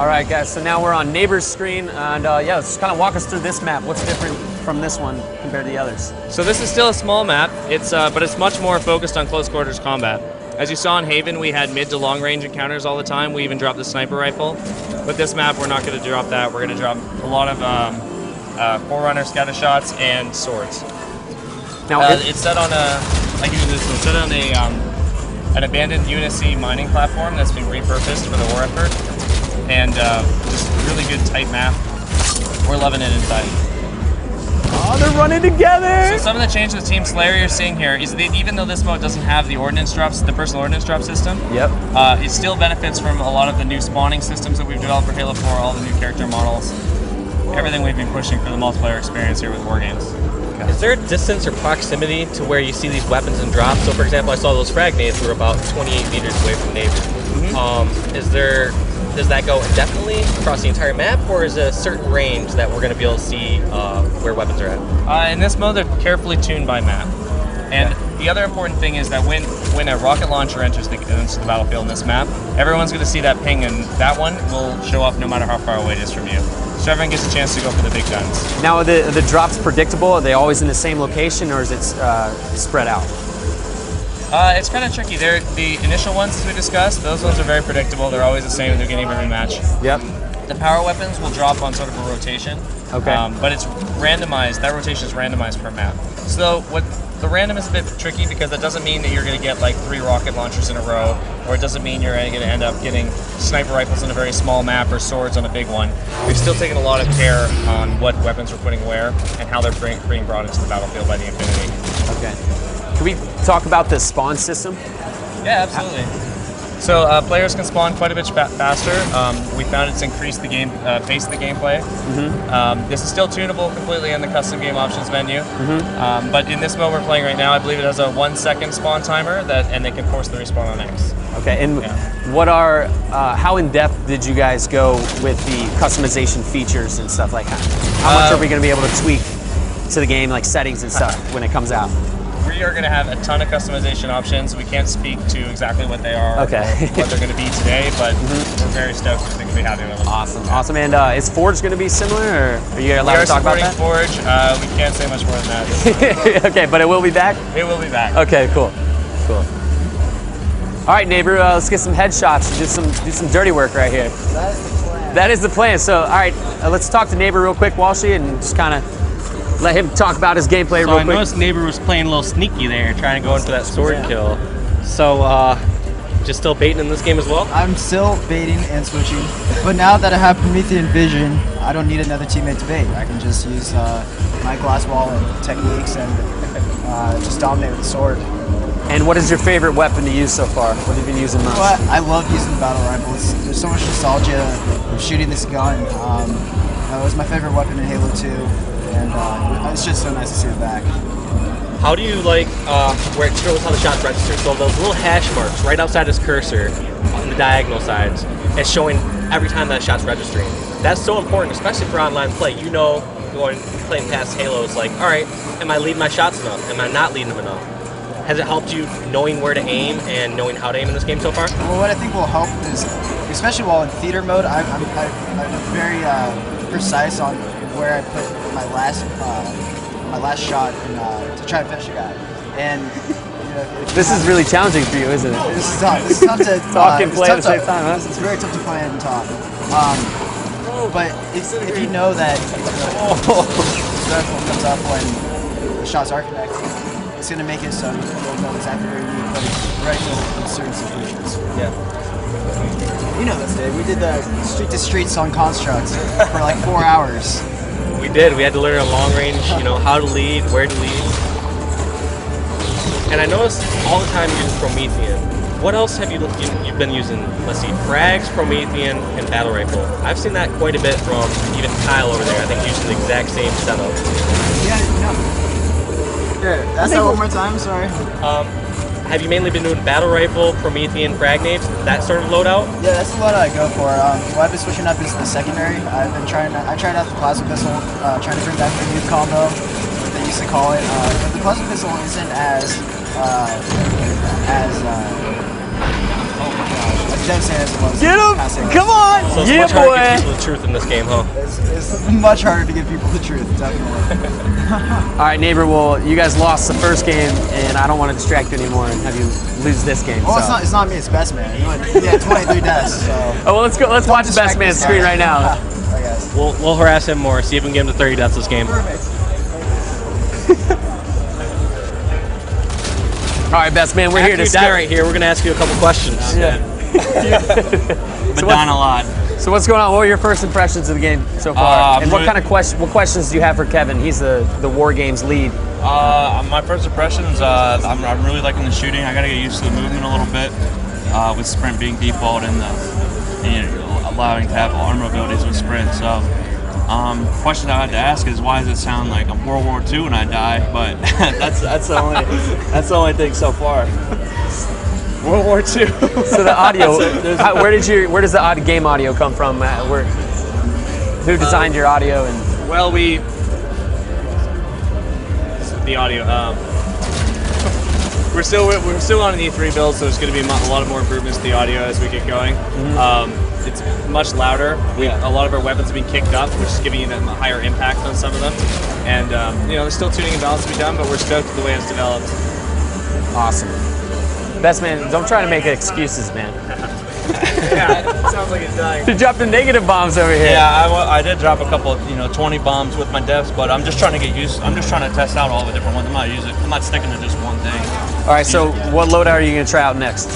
All right, guys, so now we're on Neighbor's screen, and yeah, let's kind of walk us through this map. What's different from this one compared to the others? So this is still a small map, but it's much more focused on close quarters combat. As you saw in Haven, we had mid to long range encounters all the time. We even dropped the sniper rifle. With this map, we're not going to drop that. We're going to drop a lot of Forerunner scatter shots and swords. Now it's set on an abandoned UNSC mining platform that's been repurposed for the war effort, and just really good tight map. We're loving it inside. Oh, they're running together! So some of the changes with Team Slayer you're seeing here is that even though this mode doesn't have the ordnance drops, the personal ordnance drop system, it still benefits from a lot of the new spawning systems that we've developed for Halo 4, all the new character models, everything we've been pushing for the multiplayer experience here with War Games. Is there a distance or proximity to where you see these weapons and drops? So for example, I saw those frag nades were about 28 meters away from Neighbor. Does that go indefinitely across the entire map, or is it a certain range that we're going to be able to see where weapons are at? In this mode, they're carefully tuned by map. And the other important thing is that when a rocket launcher enters the battlefield in this map, everyone's going to see that ping, and that one will show up no matter how far away it is from you. So everyone gets a chance to go for the big guns. Now, are the drops predictable? Are they always in the same location, or is it spread out? It's kind of tricky. The initial ones, as we discussed, those ones are very predictable. They're always the same. They're getting every match. Yep. The power weapons will drop on sort of a rotation. Okay. But it's randomized. That rotation is randomized per map. So the random is a bit tricky because that doesn't mean that you're going to get like 3 rocket launchers in a row, or it doesn't mean you're going to end up getting sniper rifles in a very small map or swords on a big one. We've still taken a lot of care on what weapons we're putting where and how they're being brought into the battlefield by the Infinity. Okay. Can we talk about the spawn system? Yeah, absolutely. So players can spawn quite a bit faster. We found it's increased the pace of the gameplay. This is still tunable completely in the custom game options menu. But in this mode we're playing right now, I believe it has a 1-second spawn timer and they can force the respawn on X. Okay, and how in depth did you guys go with the customization features and stuff like that? How much are we going to be able to tweak to the game, like settings and stuff, when it comes out? We are going to have a ton of customization options. We can't speak to exactly what they are or what they're going to be today, but we're very stoked. I think we'll be happy with them. Awesome, awesome. And is Forge going to be similar, or are you allowed to talk about that? Forge. We can't say much more than that. Okay, but it will be back? It will be back. Okay, cool. Cool. All right, Neighbor, let's get some headshots. Do some dirty work right here. That is the plan. That is the plan. So, all right, let's talk to Neighbor real quick, Walshy, and just kind of let him talk about his gameplay real quick. I noticed Neighbor was playing a little sneaky there, trying to go in for that sword kill. So, just still baiting in this game as well? I'm still baiting and switching, but now that I have Promethean Vision, I don't need another teammate to bait. I can just use my glass wall and techniques and just dominate with the sword. And what is your favorite weapon to use so far? What have you been using most? Well, I love using the battle rifles. There's so much nostalgia of shooting this gun. It was my favorite weapon in Halo 2. And it's just so nice to see it back. How do you like where it shows how the shots register? So those little hash marks right outside his cursor on the diagonal sides, it's showing every time that shot's registering. That's so important, especially for online play. You know, playing past Halo, it's like, all right, am I leading my shots enough? Am I not leading them enough? Has it helped you knowing where to aim and knowing how to aim in this game so far? Well, what I think will help is, especially while in theater mode, I'm very precise on where I put my last shot to try to finish a guy. And this is really challenging for you, isn't it? This is tough. This is tough to talk and play at the same time, huh? It's very tough to play and talk. But if you know that stressful comes up when the shots are connecting, it's going to make it so you'll know exactly where you need to put it right in certain situations. Yeah. You know this, Dave. We did the street to streets on constructs for like 4 hours. We did. We had to learn a long range, how to lead, where to lead. And I noticed all the time using Promethean. What else have you've been using? Let's see, frags, Promethean, and battle rifle. I've seen that quite a bit from even Kyle over there. I think using the exact same setup. Yeah, no. Here, ask that one more time. Sorry. Have you mainly been doing battle rifle, Promethean, frag nades, that sort of loadout? Yeah, that's the loadout I go for. What I've been switching up is the secondary. I tried out the plasma pistol, trying to bring back the new combo, what they used to call it. But the plasma pistol isn't as devastating as it was. Get him! past 8 Come on! So it's Yeah, much harder to boy! get people the truth in this game, huh? It's much harder to give people the truth, definitely. All right, neighbor. Well, you guys lost the first game, and I don't want to distract you anymore and have you lose this game. Well, so. it's not me. It's Best Man. He had 23 deaths. So. Oh, well, let's go. Let's watch the Best Man's screen right now. I guess. We'll harass him more. See if we can get him to 30 deaths this game. All right, Best Man. We're After here to you die right here, we're gonna ask you a couple questions. But down a lot. So what's going on? What were your first impressions of the game so far? And what really- kind of what questions do you have for Kevin? He's the War Games lead. My first impressions, I'm really liking the shooting. I got to get used to the movement a little bit, with sprint being default and allowing to have armor abilities with sprint. So, question I had to ask is why does it sound like I'm World War II when I die? But that's the only thing so far. World War II. So the audio. Where does the game audio come from? Who designed your audio? And Well, the audio. We're still on an E3 build, so there's going to be a lot of more improvements to the audio as we get going. It's much louder. A lot of our weapons have been kicked up, which is giving them a higher impact on some of them. And there's still tuning and balance to be done, but we're stoked with the way it's developed. awesome. Best Man, don't try to make excuses, man. Sounds like it's dying. You dropped the negative bombs over here. Yeah, I did drop a couple, 20 bombs with my devs, but I'm just trying to get used. I'm just trying to test out all the different ones. I'm not sticking to just one thing. All right. So what loadout are you going to try out next?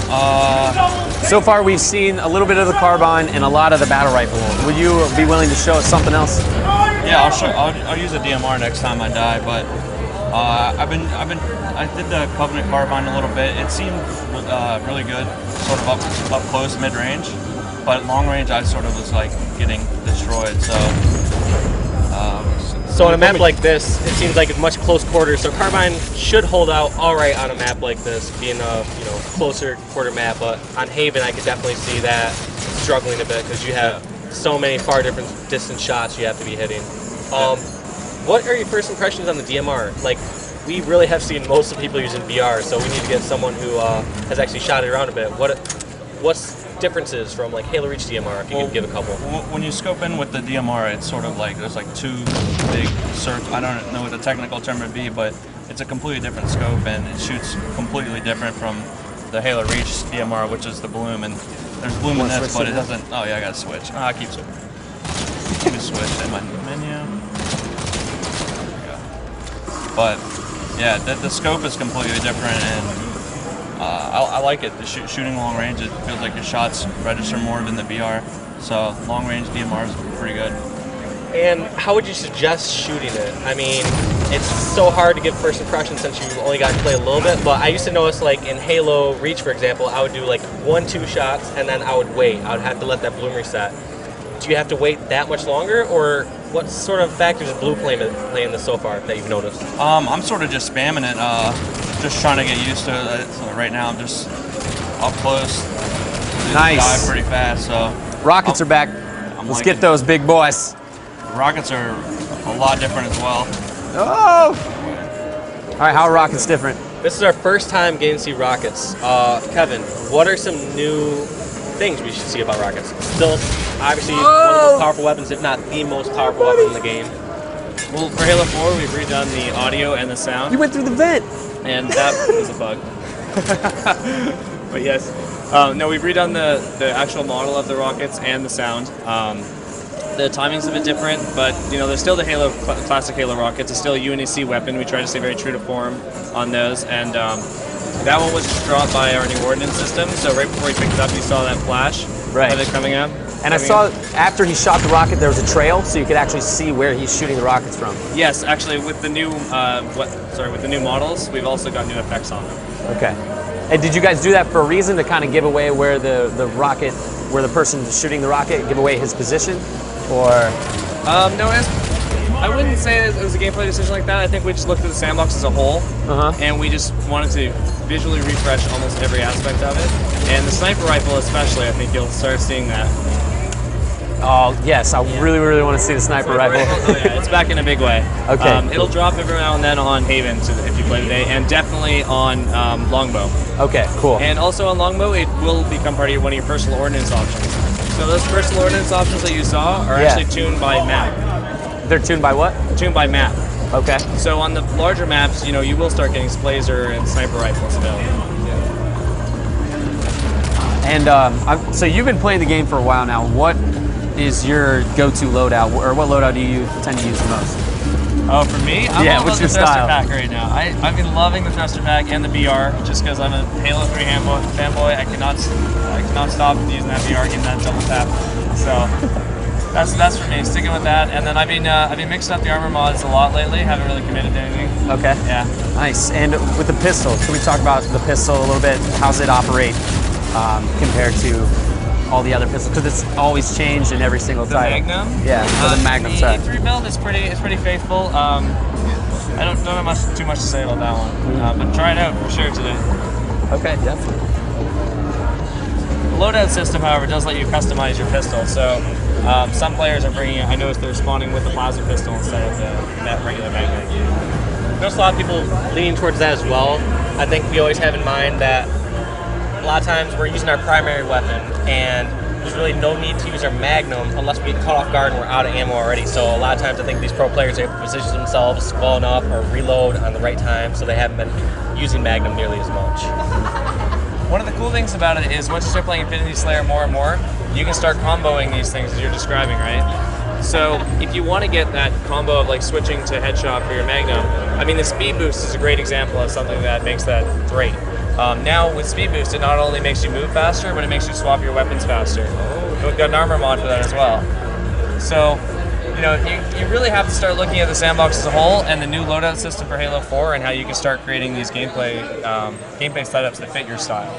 So far, we've seen a little bit of the carbine and a lot of the battle rifle. Would you be willing to show us something else? Yeah, I'll use a DMR next time I die, but I did the Covenant carbine a little bit. It seemed really good, sort of up close, mid range, but long range I sort of was like getting destroyed. So on a map like this, it seems like it's much close quarters. So carbine should hold out all right on a map like this, being a closer quarter map. But on Haven, I could definitely see that struggling a bit because you have so many far different distance shots you have to be hitting. What are your first impressions on the DMR? Like, we really have seen most of the people using VR, so we need to get someone who has actually shot it around a bit. What's differences from like Halo Reach DMR? If you could give a couple. When you scope in with the DMR, it's sort of like there's like two big circles. I don't know what the technical term would be, but it's a completely different scope and it shoots completely different from the Halo Reach DMR, which is the bloom. And there's bloom in this, but it doesn't. Oh yeah, I gotta switch. I keep switching. Let me switch in my menu. There we go. But yeah, the scope is completely different, and I like it. The shooting long range, it feels like your shots register more than the VR. So long range DMR is pretty good. And how would you suggest shooting it? I mean, it's so hard to give first impressions since you only got to play a little bit, but I used to notice like in Halo Reach, for example, I would do like 1-2 shots and then I would wait. I would have to let that bloom reset. Do you have to wait that much longer, or what sort of factors is blue playing this so far that you've noticed? I'm sort of just spamming it, just trying to get used to it. So right now I'm just up close. Nice. Dive pretty fast, so. Rockets are back. Let's get those big boys. Rockets are a lot different as well. Oh! All right, how are rockets different? This is our first time getting to see rockets. Kevin, what are some new things we should see about rockets? Still, obviously, one of the most powerful weapons, if not the most powerful weapon in the game. Well, for Halo 4, we've redone the audio and the sound, You went through the vent. and that was a bug. But yes, no, we've redone the actual model of the rockets and the sound. The timing's a bit different, but they're still the classic Halo rockets. It's still a UNEC weapon. We try to stay very true to form on those, and that one was just dropped by our new ordnance system. So right before he picked it up, you saw that flash of it coming up. And I saw after he shot the rocket, there was a trail, so you could actually see where he's shooting the rockets from. Yes, actually, with the new with the new models, we've also got new effects on them. Okay. And did you guys do that for a reason, to kind of give away where the rocket, where the person shooting the rocket, give away his position, or? No, I wouldn't say it was a gameplay decision like that. I think we just looked at the sandbox as a whole, and we just wanted to visually refresh almost every aspect of it. And the sniper rifle especially, I think you'll start seeing that. Oh, yes, I really, really want to see the sniper rifle. Oh, yeah, it's back in a big way. Okay. It'll drop every now and then on Haven if you play today, and definitely on Longbow. Okay, cool. And also on Longbow, it will become part of one of your personal ordnance options. So those personal ordnance options that you saw are actually tuned by map. They're tuned by what? Tuned by map. Okay. So on the larger maps, you will start getting Splazer and sniper rifles available. And so you've been playing the game for a while now. What is your go-to loadout, or what loadout do you tend to use the most? Oh, for me? I'm Yeah, all what's about your the thruster style? pack right now. I've been loving the thruster pack and the BR just because I'm a Halo 3 fanboy. I cannot stop using that BR, getting that double tap. So that's for me. Sticking with that, and then I've been mixing up the armor mods a lot lately. Haven't really committed to anything. Okay. Yeah. Nice. And with the pistol, can we talk about the pistol a little bit? How's it operate compared to all the other pistols? Because it's always changed in every single The title. Magnum? Yeah, so the Magnum the set. E3 build is pretty faithful. I don't have too much to say about that one, but try it out for sure today. Okay, definitely. The loadout system, however, does let you customize your pistol. So some players are I noticed they're spawning with the plasma pistol instead of that regular Magnum. There's a lot of people leaning towards that as well. I think we always have in mind that a lot of times we're using our primary weapon, and there's really no need to use our Magnum unless we get caught off guard and we're out of ammo already. So a lot of times I think these pro players are able to position themselves well enough or reload on the right time, so they haven't been using Magnum nearly as much. One of the cool things about it is once you start playing Infinity Slayer more and more, you can start comboing these things as you're describing, right? So if you want to get that combo of like switching to headshot for your Magnum, I mean the speed boost is a great example of something that makes that great. Now with speed boost, it not only makes you move faster, but it makes you swap your weapons faster. And we've got an armor mod for that as well. So, you really have to start looking at the sandbox as a whole and the new loadout system for Halo 4 and how you can start creating these gameplay setups that fit your style.